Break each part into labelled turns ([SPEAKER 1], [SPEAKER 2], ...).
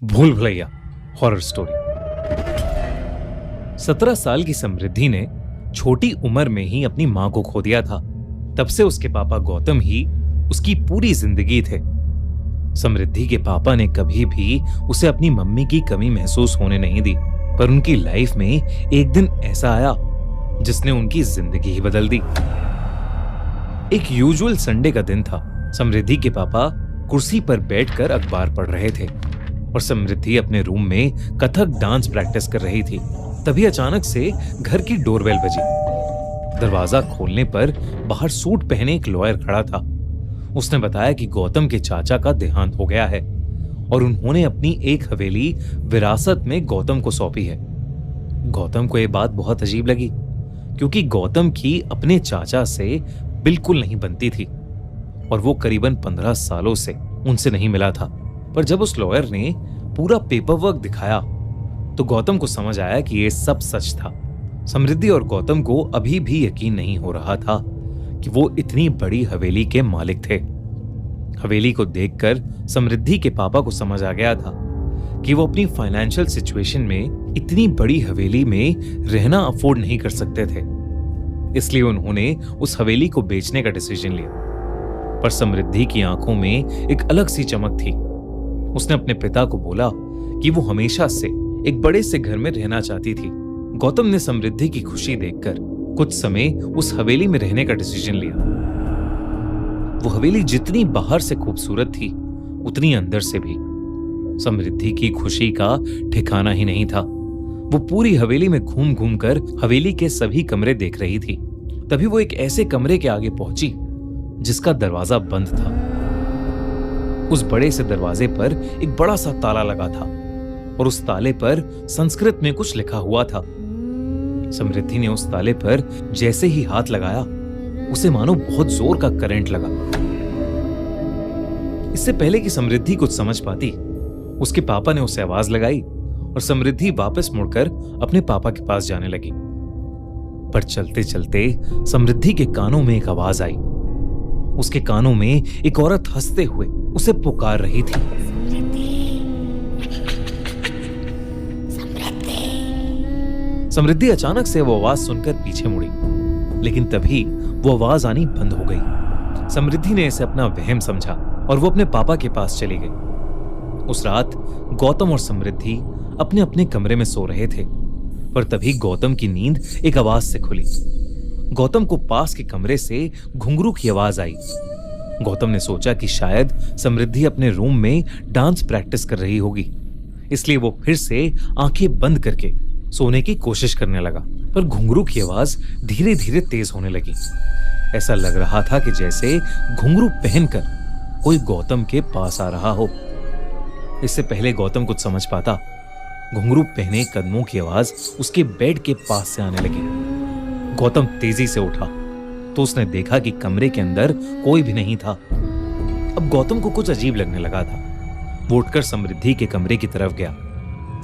[SPEAKER 1] भूल Bhulaiyaa horror story. 17 साल की समृद्धि ने छोटी उम्र में ही अपनी मां को खो दिया था। तब से उसके पापा गौतम ही उसकी पूरी जिंदगी थे। समृद्धि के पापा ने कभी भी उसे अपनी मम्मी की कमी महसूस होने नहीं दी, पर उनकी लाइफ में एक दिन ऐसा आया जिसने उनकी जिंदगी ही बदल दी। एक यूजुअल संडे का दिन था। समृद्धि के पापा कुर्सी पर बैठकर अखबार पढ़ रहे थे और समृद्धि अपने रूम में कथक डांस प्रैक्टिस कर रही थी। तभी अचानक से घर की डोरबेल बजी। दरवाजा खोलने पर बाहर सूट पहने एक लॉयर खड़ा था। उसने बताया कि गौतम के चाचा का देहांत हो गया है और उन्होंने अपनी एक हवेली विरासत में गौतम को सौंपी है। गौतम को यह बात बहुत अजीब लगी, क्योंकि गौतम की अपने चाचा से बिल्कुल नहीं बनती थी और वो करीबन 15 सालों से उनसे नहीं मिला था। पर जब उस लॉयर ने पूरा पेपर वर्क दिखाया तो गौतम को समझ आया कि ये सब सच था। समृद्धि और गौतम को अभी भी यकीन नहीं हो रहा था कि वो इतनी बड़ी हवेली के मालिक थे। हवेली को देखकर समृद्धि के पापा को समझ आ गया था कि वो अपनी फाइनेंशियल सिचुएशन में इतनी बड़ी हवेली में रहना अफोर्ड नहीं कर सकते थे। इसलिए उन्होंने उस हवेली को बेचने का डिसीजन लिया। पर समृद्धि की आंखों में एक अलग सी चमक थी। उसने अपने पिता को बोला कि वो हमेशा से एक बड़े से घर में रहना चाहती थी। गौतम ने समृद्धि की खुशी देखकर कुछ समय उस हवेली में रहने का डिसीजन लिया। वो हवेली जितनी बाहर से खूबसूरत थी, उतनी अंदर से भी। समृद्धि की खुशी का ठिकाना ही नहीं था। वो पूरी हवेली में घूम घूम कर हवेली के सभी कमरे देख रही थी। तभी वो एक ऐसे कमरे के आगे पहुंची जिसका दरवाजा बंद था। उस बड़े से दरवाजे पर एक बड़ा सा ताला लगा था और उस ताले पर संस्कृत में कुछ लिखा हुआ था। समृद्धि ने उस ताले पर जैसे ही हाथ लगाया, उसे मानो बहुत जोर का करंट लगा। इससे पहले कि समृद्धि कुछ समझ पाती, उसके पापा ने उसे आवाज लगाई और समृद्धि वापस मुड़कर अपने पापा के पास जाने लगी। पर चलते चलते समृद्धि के कानों में एक आवाज आई। उसके कानों में एक औरत हंसते हुए उसे पुकार रही थी। समृद्धि अचानक से वो आवाज सुनकर पीछे मुड़ी, लेकिन तभी वो आवाज आनी बंद हो गई। समृद्धि ने इसे अपना वहम समझा और वो अपने पापा के पास चली गई। उस रात गौतम और समृद्धि अपने अपने कमरे में सो रहे थे, पर तभी गौतम की नींद एक आवाज से खुली। गौतम को पास के कमरे से घुंघरू की आवाज आई। गौतम ने सोचा कि शायद समृद्धि अपने रूम में डांस प्रैक्टिस कर रही होगी, इसलिए वो फिर से आंखें बंद करके सोने की कोशिश करने लगा। पर घुंघरू की आवाज धीरे धीरे तेज होने लगी। ऐसा लग रहा था कि जैसे घुंघरू पहनकर कोई गौतम के पास आ रहा हो। इससे पहले गौतम कुछ समझ पाता, घुंघरू पहने कदमों की आवाज उसके बेड के पास से आने लगी। गौतम तेजी से उठा तो उसने देखा कि कमरे के अंदर कोई भी नहीं था। अब गौतम को कुछ अजीब लगने लगा था। वो उठकर समृद्धि के कमरे की तरफ गया।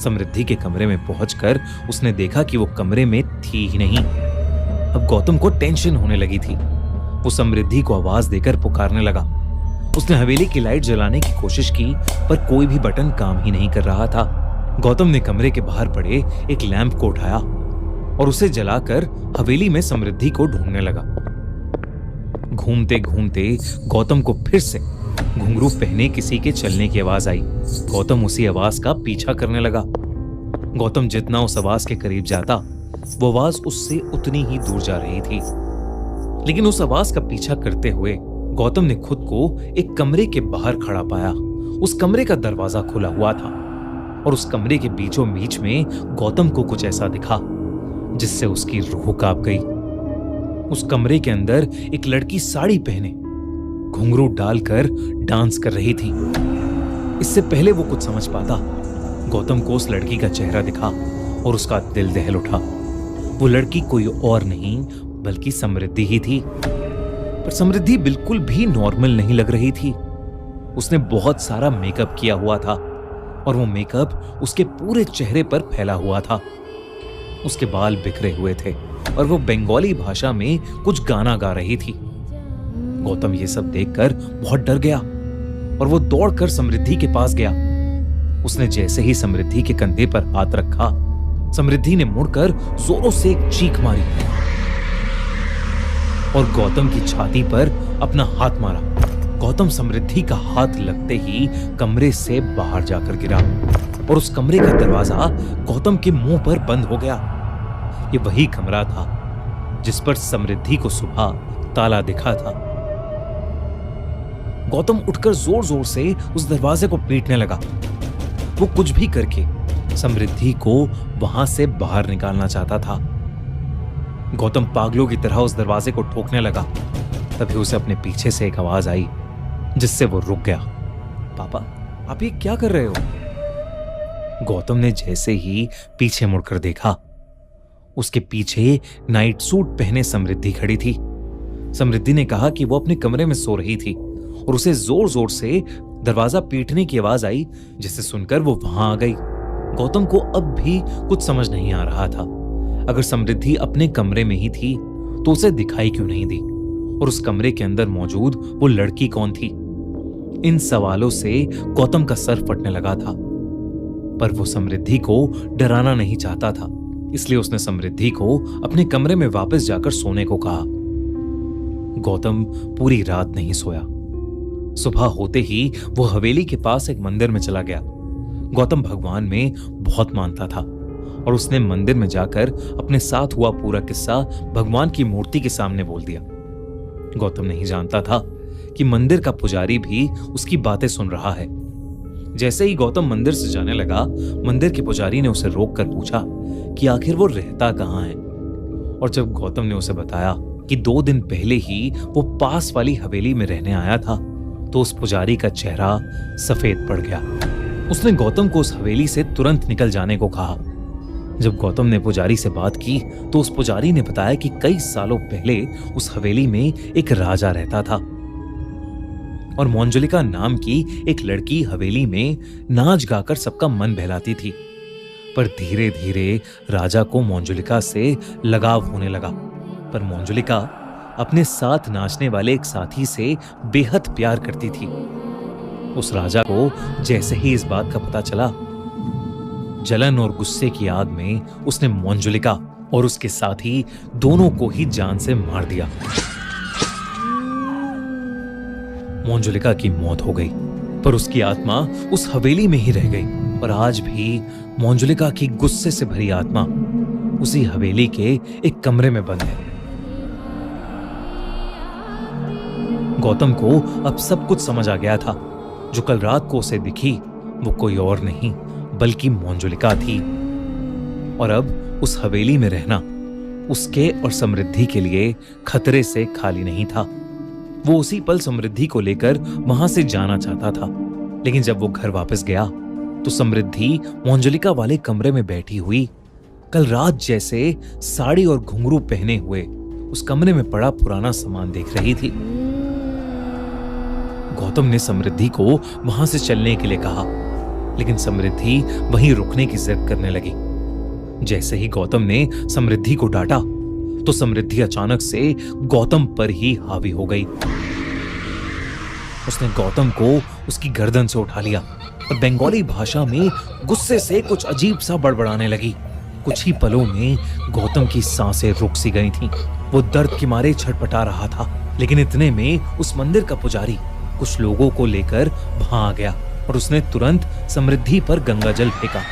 [SPEAKER 1] समृद्धि के कमरे में पहुंचकर उसने देखा कि वो कमरे में थी ही नहीं। अब गौतम को टेंशन होने लगी थी। वो समृद्धि को आवाज देकर पुकारने लगा। उसने हवेली की लाइट जलाने की कोशिश की, पर कोई भी बटन काम ही नहीं कर रहा था। गौतम ने कमरे के बाहर पड़े एक लैंप को उठाया और उसे जलाकर हवेली में समृद्धि को ढूंढने लगा। घूमते घूमते गौतम को फिर से घुंघरू पहने किसी के चलने की आवाज आई। गौतम उसी आवाज का पीछा करने लगा। गौतम जितना उस आवाज के करीब जाता, वो आवाज उससे उतनी ही दूर जा रही थी। लेकिन उस आवाज का पीछा करते हुए गौतम ने खुद को एक कमरे के बाहर खड़ा पाया। उस कमरे का दरवाजा खुला हुआ था और उस कमरे के बीचों बीच में गौतम को कुछ ऐसा दिखा जिससे उसकी रूह कांप गई। उस कमरे के अंदर एक लड़की साड़ी पहने घुंघरू डालकर डांस कर रही थी। इससे पहले वो कुछ समझ पाता, गौतम को उस लड़की का चेहरा दिखा और उसका दिल दहल उठा। वो लड़की कोई और नहीं बल्कि समृद्धि ही थी। पर समृद्धि बिल्कुल भी नॉर्मल नहीं लग रही थी। उसने बहुत सारा मेकअप किया हुआ था और वो मेकअप उसके पूरे चेहरे पर फैला हुआ था। उसके बाल बिखरे हुए थे और वो बंगाली भाषा में कुछ गाना गा रही थी। गौतम ये सब देखकर बहुत डर गया और वो दौड़कर समृद्धि के पास गया। उसने जैसे ही समृद्धि के कंधे पर हाथ रखा, समृद्धि ने मुड़कर जोरों से एक चीख मारी और गौतम की छाती पर अपना हाथ मारा। गौतम समृद्धि का हाथ लगते ही कमरे से बाहर जाकर गिरा और उस कमरे का दरवाजा गौतम के मुंह पर बंद हो गया। ये वही कमरा था जिस पर समृद्धि को सुबह ताला दिखा था। गौतम उठकर जोर जोर से उस दरवाजे को पीटने लगा। वो कुछ भी करके समृद्धि को वहां से बाहर निकालना चाहता था। गौतम पागलों की तरह उस दरवाजे को ठोकने लगा। तभी उसे अपने पीछे से एक आवाज आई जिससे वो रुक गया। पापा, आप ये क्या कर रहे हो? गौतम ने जैसे ही पीछे मुड़कर देखा, उसके पीछे नाइट सूट पहने समृद्धि खड़ी थी। समृद्धि ने कहा कि वो अपने कमरे में सो रही थी और उसे जोर जोर से दरवाजा पीटने की आवाज आई, जिसे सुनकर वो वहां आ गई। गौतम को अब भी कुछ समझ नहीं आ रहा था। अगर समृद्धि अपने कमरे में ही थी तो उसे दिखाई क्यों नहीं दी, और उस कमरे के अंदर मौजूद वो लड़की कौन थी? इन सवालों से गौतम का सर फटने लगा था, पर वो समृद्धि को डराना नहीं चाहता था, इसलिए उसने समृद्धि को अपने कमरे में वापस जाकर सोने को कहा। गौतम पूरी रात नहीं सोया। सुबह होते ही वो हवेली के पास एक मंदिर में चला गया। गौतम भगवान में बहुत मानता था और उसने मंदिर में जाकर अपने साथ हुआ पूरा किस्सा भगवान की मूर्ति के सामने बोल दिया। गौतम नहीं जानता था कि मंदिर का पुजारी भी उसकी बातें सुन रहा है। जैसे ही गौतम मंदिर से जाने लगा, मंदिर के पुजारी ने उसे रोककर पूछा कि आखिर वो रहता कहाँ है। और जब गौतम ने उसे बताया कि 2 दिन पहले ही वो पास वाली हवेली में रहने आया था, तो उस पुजारी का चेहरा सफेद पड़ गया। उसने गौतम को उस हवेली से तुरंत निकल जाने को कहा। जब गौतम ने पुजारी से बात की तो उस पुजारी ने बताया कि कई सालों पहले उस हवेली में एक राजा रहता था और मंजुलिका नाम की एक लड़की हवेली में नाच गाकर सबका मन बहलाती थी। पर धीरे धीरे राजा को मंजुलिका से लगाव होने लगा। पर मंजुलिका अपने साथ नाचने वाले एक साथी से बेहद प्यार करती थी। उस राजा को जैसे ही इस बात का पता चला, जलन और गुस्से की आग में उसने मंजुलिका और उसके साथी दोनों को ही जान से मार दिया। मंजुलिका की मौत हो गई, पर उसकी आत्मा उस हवेली में ही रह गई और आज भी मंजुलिका की गुस्से से भरी आत्मा उसी हवेली के एक कमरे में बंद है। गौतम को अब सब कुछ समझ आ गया था। जो कल रात को उसे दिखी वो कोई और नहीं बल्कि मंजुलिका थी, और अब उस हवेली में रहना उसके और समृद्धि के लिए खतरे से खाली नहीं था। वो उसी पल समृद्धि को लेकर वहां से जाना चाहता था, लेकिन जब वो घर वापस गया तो समृद्धि मंजुलिका वाले कमरे में बैठी हुई कल रात जैसे साड़ी और घुंघरू पहने हुए उस कमरे में पड़ा पुराना सामान देख रही थी। गौतम ने समृद्धि को वहां से चलने के लिए कहा, लेकिन समृद्धि वहीं रुकने की जिद करने लगी। जैसे ही गौतम ने समृद्धि को डांटा तो समृद्धि अचानक से गौतम पर ही हावी हो गई। उसने गौतम को उसकी गर्दन से उठा लिया और बंगाली भाषा में गुस्से से कुछ अजीब सा बड़बड़ाने लगी। कुछ ही पलों में गौतम की सांसें रुक सी गई थीं। वो दर्द के मारे छटपटा रहा था, लेकिन इतने में उस मंदिर का पुजारी कुछ लोगों को लेकर वहां आ गया और उसने तुरंत समृद्धि पर गंगा जल फेंका।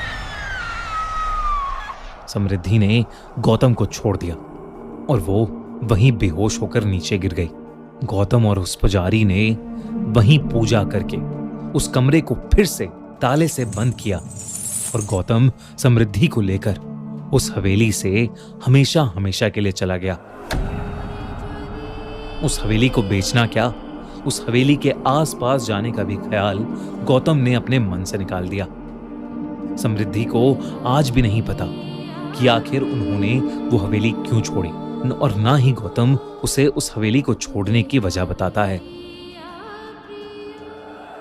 [SPEAKER 1] समृद्धि ने गौतम को छोड़ दिया और वो वहीं बेहोश होकर नीचे गिर गई। गौतम और उस पुजारी ने वहीं पूजा करके उस कमरे को फिर से ताले से बंद किया और गौतम समृद्धि को लेकर उस हवेली से हमेशा हमेशा के लिए चला गया। उस हवेली को बेचना क्या, उस हवेली के आसपास जाने का भी ख्याल गौतम ने अपने मन से निकाल दिया। समृद्धि को आज भी नहीं पता कि आखिर उन्होंने वो हवेली क्यों छोड़ी, और ना ही गौतम उसे उस हवेली को छोड़ने की वजह बताता है।